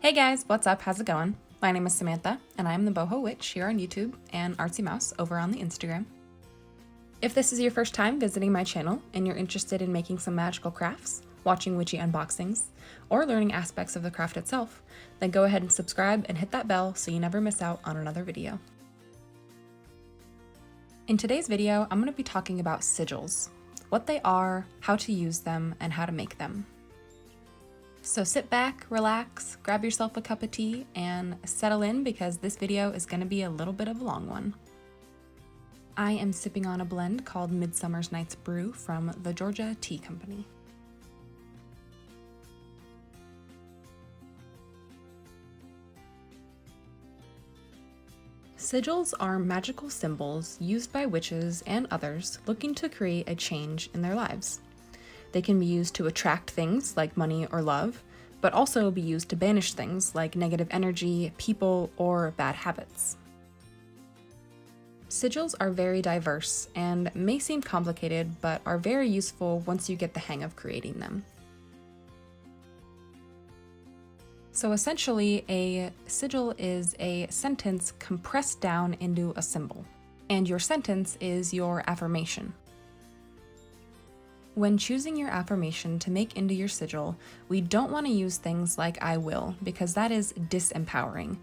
Hey guys, what's up? How's it going? My name is Samantha, and I'm the Boho Witch here on YouTube and Artsy Mouse over on the Instagram. If this is your first time visiting my channel and you're interested in making some magical crafts, watching witchy unboxings, or learning aspects of the craft itself, then go ahead and subscribe and hit that bell so you never miss out on another video. In today's video, I'm going to be talking about sigils, what they are, how to use them, and how to make them. So sit back, relax, grab yourself a cup of tea, and settle in because this video is going to be a little bit of a long one. I am sipping on a blend called Midsummer's Night's Brew from the Georgia Tea Company. Sigils are magical symbols used by witches and others looking to create a change in their lives. They can be used to attract things like money or love, but also be used to banish things like negative energy, people, or bad habits. Sigils are very diverse and may seem complicated, but are very useful once you get the hang of creating them. So essentially, a sigil is a sentence compressed down into a symbol, and your sentence is your affirmation. When choosing your affirmation to make into your sigil, we don't want to use things like I will, because that is disempowering.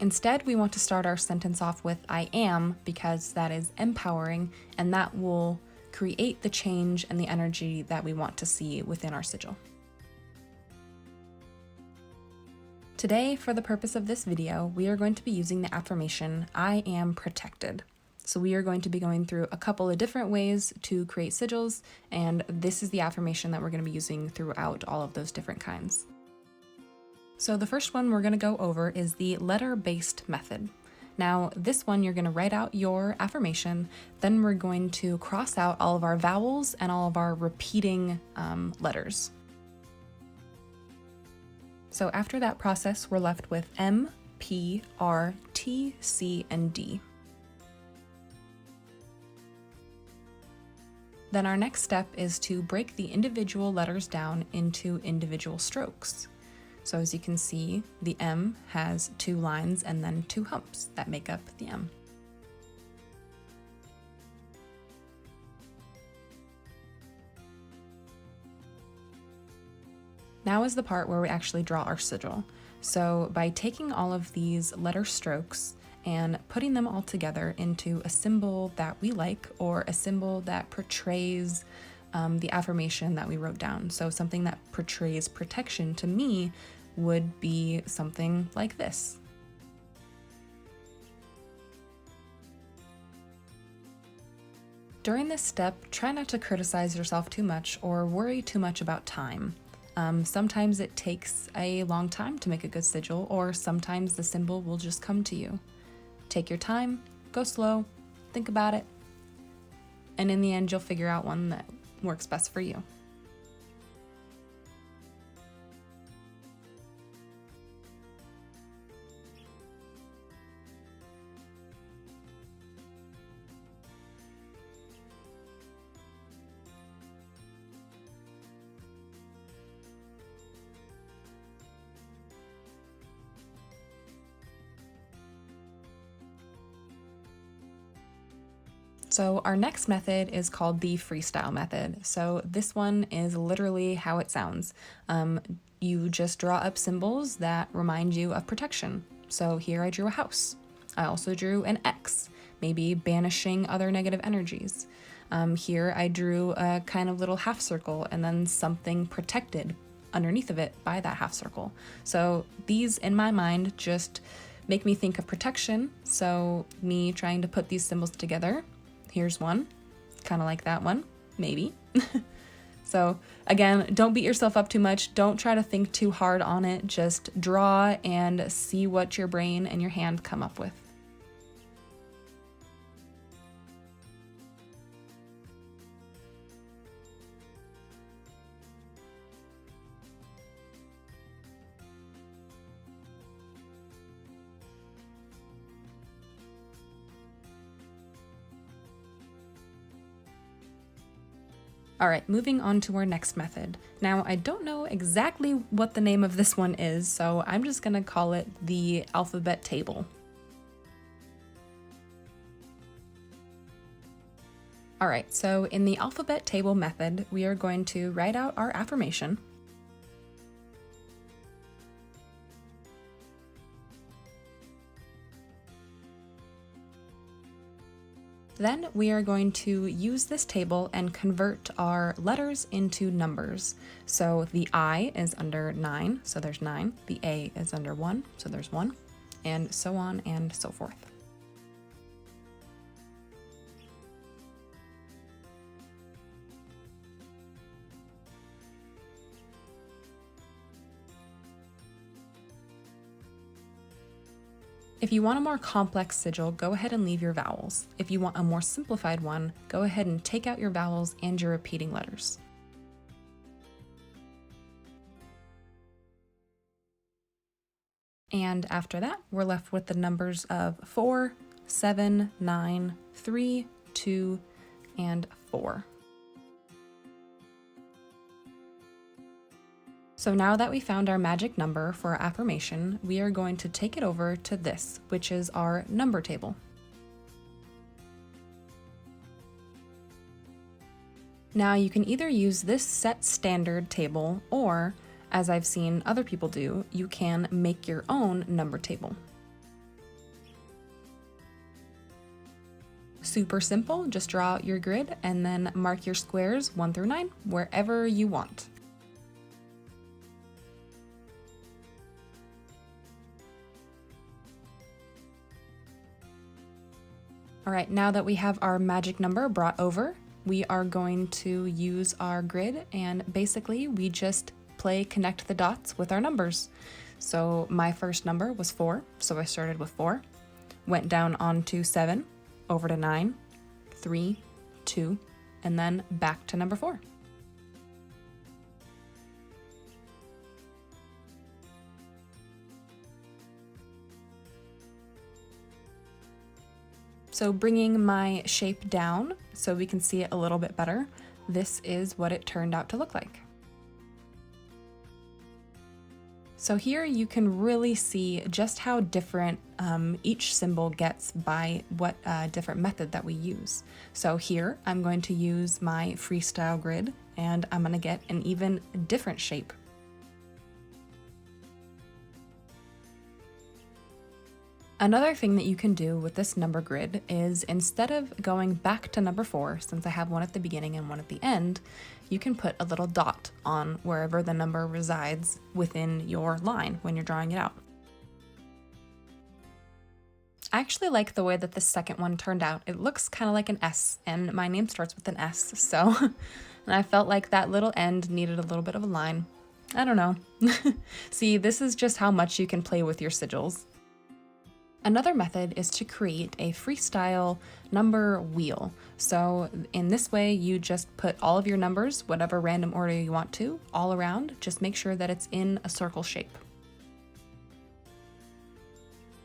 Instead, we want to start our sentence off with I am, because that is empowering, and that will create the change and the energy that we want to see within our sigil. Today, for the purpose of this video, we are going to be using the affirmation I am protected. So we are going to be going through a couple of different ways to create sigils, and this is the affirmation that we're going to be using throughout all of those different kinds. So the first one we're going to go over is the letter-based method. Now, this one you're going to write out your affirmation, then we're going to cross out all of our vowels and all of our repeating letters. So after that process, we're left with M, P, R, T, C, and D. Then our next step is to break the individual letters down into individual strokes. So as you can see, the M has 2 lines and then 2 humps that make up the M. Now is the part where we actually draw our sigil. So by taking all of these letter strokes and putting them all together into a symbol that we like, or a symbol that portrays the affirmation that we wrote down. So something that portrays protection to me would be something like this. During this step, try not to criticize yourself too much or worry too much about time. Sometimes it takes a long time to make a good sigil, or sometimes the symbol will just come to you. Take your time, go slow, think about it, and in the end you'll figure out one that works best for you. So our next method is called the freestyle method. So this one is literally how it sounds. You just draw up symbols that remind you of protection. So here I drew a house. I also drew an X, maybe banishing other negative energies. Here I drew a kind of little half circle and then something protected underneath of it by that half circle. So these, in my mind, just make me think of protection. So me trying to put these symbols together. Here's one, kind of like that one, maybe. So again, don't beat yourself up too much. Don't try to think too hard on it. Just draw and see what your brain and your hand come up with. All right, moving on to our next method. Now, I don't know exactly what the name of this one is, so I'm just gonna call it the alphabet table. All right, so in the alphabet table method, we are going to write out our affirmation. Then we are going to use this table and convert our letters into numbers. So the I is under 9, so there's 9. The A is under 1, so there's 1, and so on and so forth. If you want a more complex sigil, go ahead and leave your vowels. If you want a more simplified one, go ahead and take out your vowels and your repeating letters. And after that, we're left with the numbers of 4, 7, 9, 3, 2, and 4. So now that we found our magic number for our affirmation, we are going to take it over to this, which is our number table. Now you can either use this set standard table, or, as I've seen other people do, you can make your own number table. Super simple, just draw out your grid and then mark your squares 1 through 9 wherever you want. All right, now that we have our magic number brought over, we are going to use our grid, and basically we just play connect the dots with our numbers. So my first number was 4, so I started with 4, went down onto 7, over to 9, 3, 2, and then back to number 4. So bringing my shape down so we can see it a little bit better, this is what it turned out to look like. So here you can really see just how different each symbol gets by what different method that we use. So here I'm going to use my freestyle grid and I'm going to get an even different shape. Another thing that you can do with this number grid is, instead of going back to number 4, since I have one at the beginning and one at the end, you can put a little dot on wherever the number resides within your line when you're drawing it out. I actually like the way that the second one turned out. It looks kind of like an S, and my name starts with an S, so and I felt like that little end needed a little bit of a line. I don't know. See, this is just how much you can play with your sigils. Another method is to create a freestyle number wheel. So in this way, you just put all of your numbers, whatever random order you want to, all around. Just make sure that it's in a circle shape.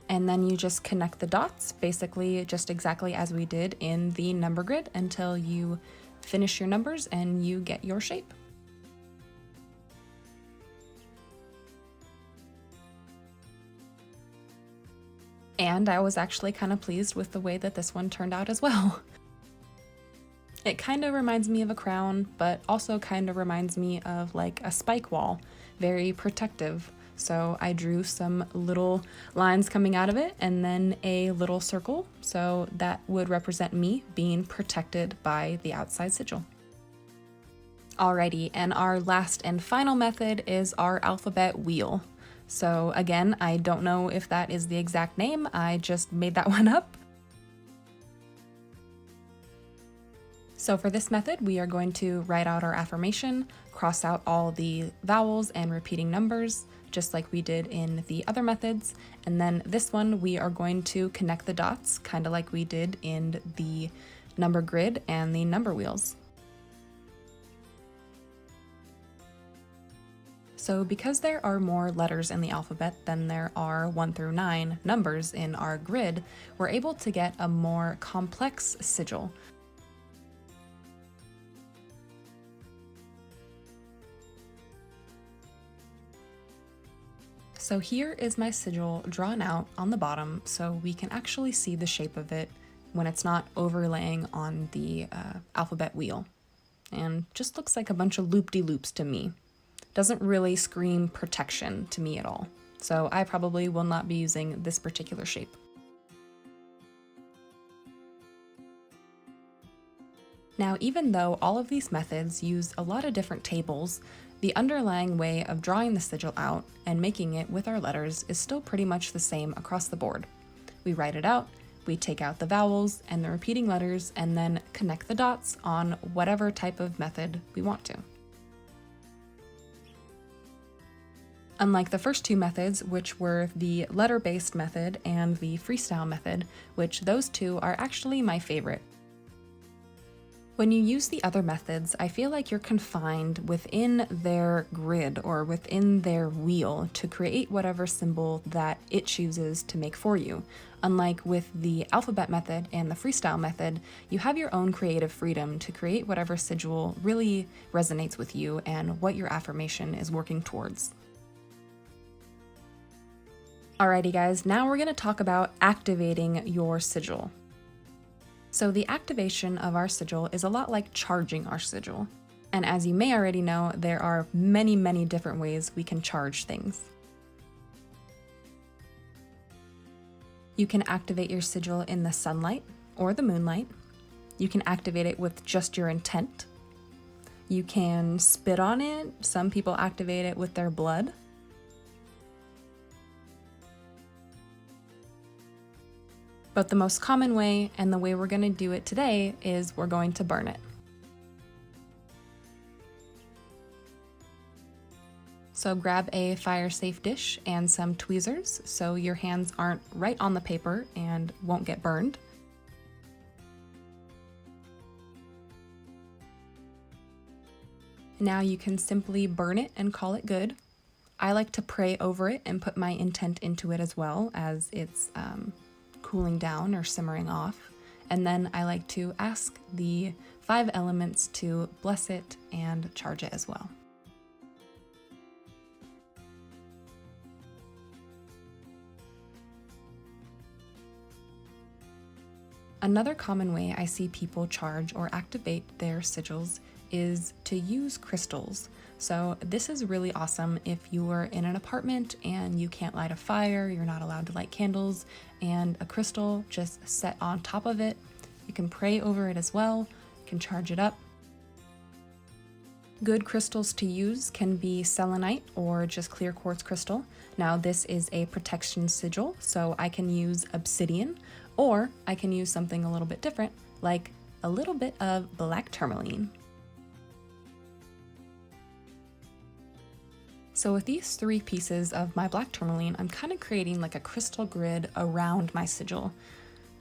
And then you just connect the dots, basically just exactly as we did in the number grid, until you finish your numbers and you get your shape. And I was actually kind of pleased with the way that this one turned out as well. It kind of reminds me of a crown, but also kind of reminds me of like a spike wall, very protective. So I drew some little lines coming out of it and then a little circle, so that would represent me being protected by the outside sigil. Alrighty, and our last and final method is our alphabet wheel. So again, I don't know if that is the exact name, I just made that one up. So for this method, we are going to write out our affirmation, cross out all the vowels and repeating numbers, just like we did in the other methods. And then this one, we are going to connect the dots, kind of like we did in the number grid and the number wheels. So because there are more letters in the alphabet than there are 1 through 9 numbers in our grid, we're able to get a more complex sigil. So here is my sigil drawn out on the bottom so we can actually see the shape of it when it's not overlaying on the alphabet wheel. And just looks like a bunch of loop-de-loops to me. Doesn't really scream protection to me at all. So I probably will not be using this particular shape. Now, even though all of these methods use a lot of different tables, the underlying way of drawing the sigil out and making it with our letters is still pretty much the same across the board. We write it out, we take out the vowels and the repeating letters, and then connect the dots on whatever type of method we want to. Unlike the first two methods, which were the letter-based method and the freestyle method, which those two are actually my favorite. When you use the other methods, I feel like you're confined within their grid or within their wheel to create whatever symbol that it chooses to make for you. Unlike with the alphabet method and the freestyle method, you have your own creative freedom to create whatever sigil really resonates with you and what your affirmation is working towards. Alrighty guys, now we're going to talk about activating your sigil. So the activation of our sigil is a lot like charging our sigil. And as you may already know, there are many, many different ways we can charge things. You can activate your sigil in the sunlight or the moonlight. You can activate it with just your intent. You can spit on it. Some people activate it with their blood. But the most common way, and the way we're going to do it today, is we're going to burn it. So grab a fire-safe dish and some tweezers so your hands aren't right on the paper and won't get burned. Now you can simply burn it and call it good. I like to pray over it and put my intent into it as well as it's cooling down or simmering off. And then I like to ask the 5 elements to bless it and charge it as well. Another common way I see people charge or activate their sigils is to use crystals. So this is really awesome if you are in an apartment and you can't light a fire, you're not allowed to light candles, and a crystal just set on top of it. You can pray over it as well, you can charge it up. Good crystals to use can be selenite or just clear quartz crystal. Now this is a protection sigil, so I can use obsidian, or I can use something a little bit different, like a little bit of black tourmaline. So with these 3 pieces of my black tourmaline, I'm kind of creating like a crystal grid around my sigil.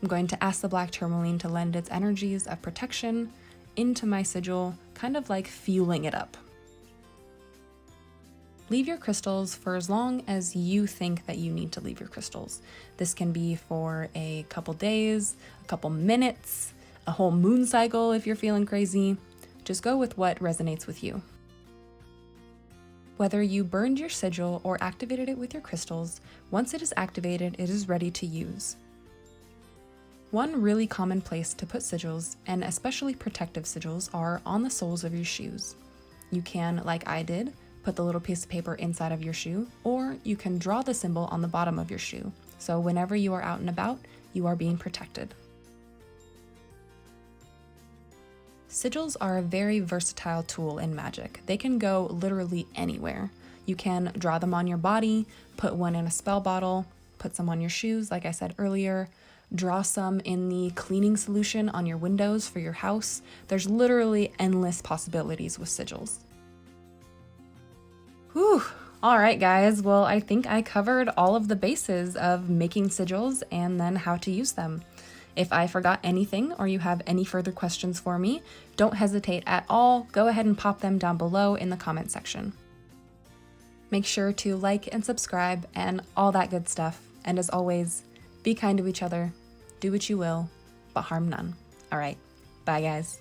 I'm going to ask the black tourmaline to lend its energies of protection into my sigil, kind of like fueling it up. Leave your crystals for as long as you think that you need to leave your crystals. This can be for a couple days, a couple minutes, a whole moon cycle if you're feeling crazy. Just go with what resonates with you. Whether you burned your sigil or activated it with your crystals, once it is activated, it is ready to use. One really common place to put sigils, and especially protective sigils, are on the soles of your shoes. You can, like I did, put the little piece of paper inside of your shoe, or you can draw the symbol on the bottom of your shoe, so whenever you are out and about, you are being protected. Sigils are a very versatile tool in magic. They can go literally anywhere. You can draw them on your body, put one in a spell bottle, put some on your shoes, like I said earlier, draw some in the cleaning solution on your windows for your house. There's literally endless possibilities with sigils. Whew! Alright guys, well I think I covered all of the bases of making sigils and then how to use them. If I forgot anything or you have any further questions for me, don't hesitate at all. Go ahead and pop them down below in the comment section. Make sure to like and subscribe and all that good stuff. And as always, be kind to each other, do what you will, but harm none. All right, bye guys.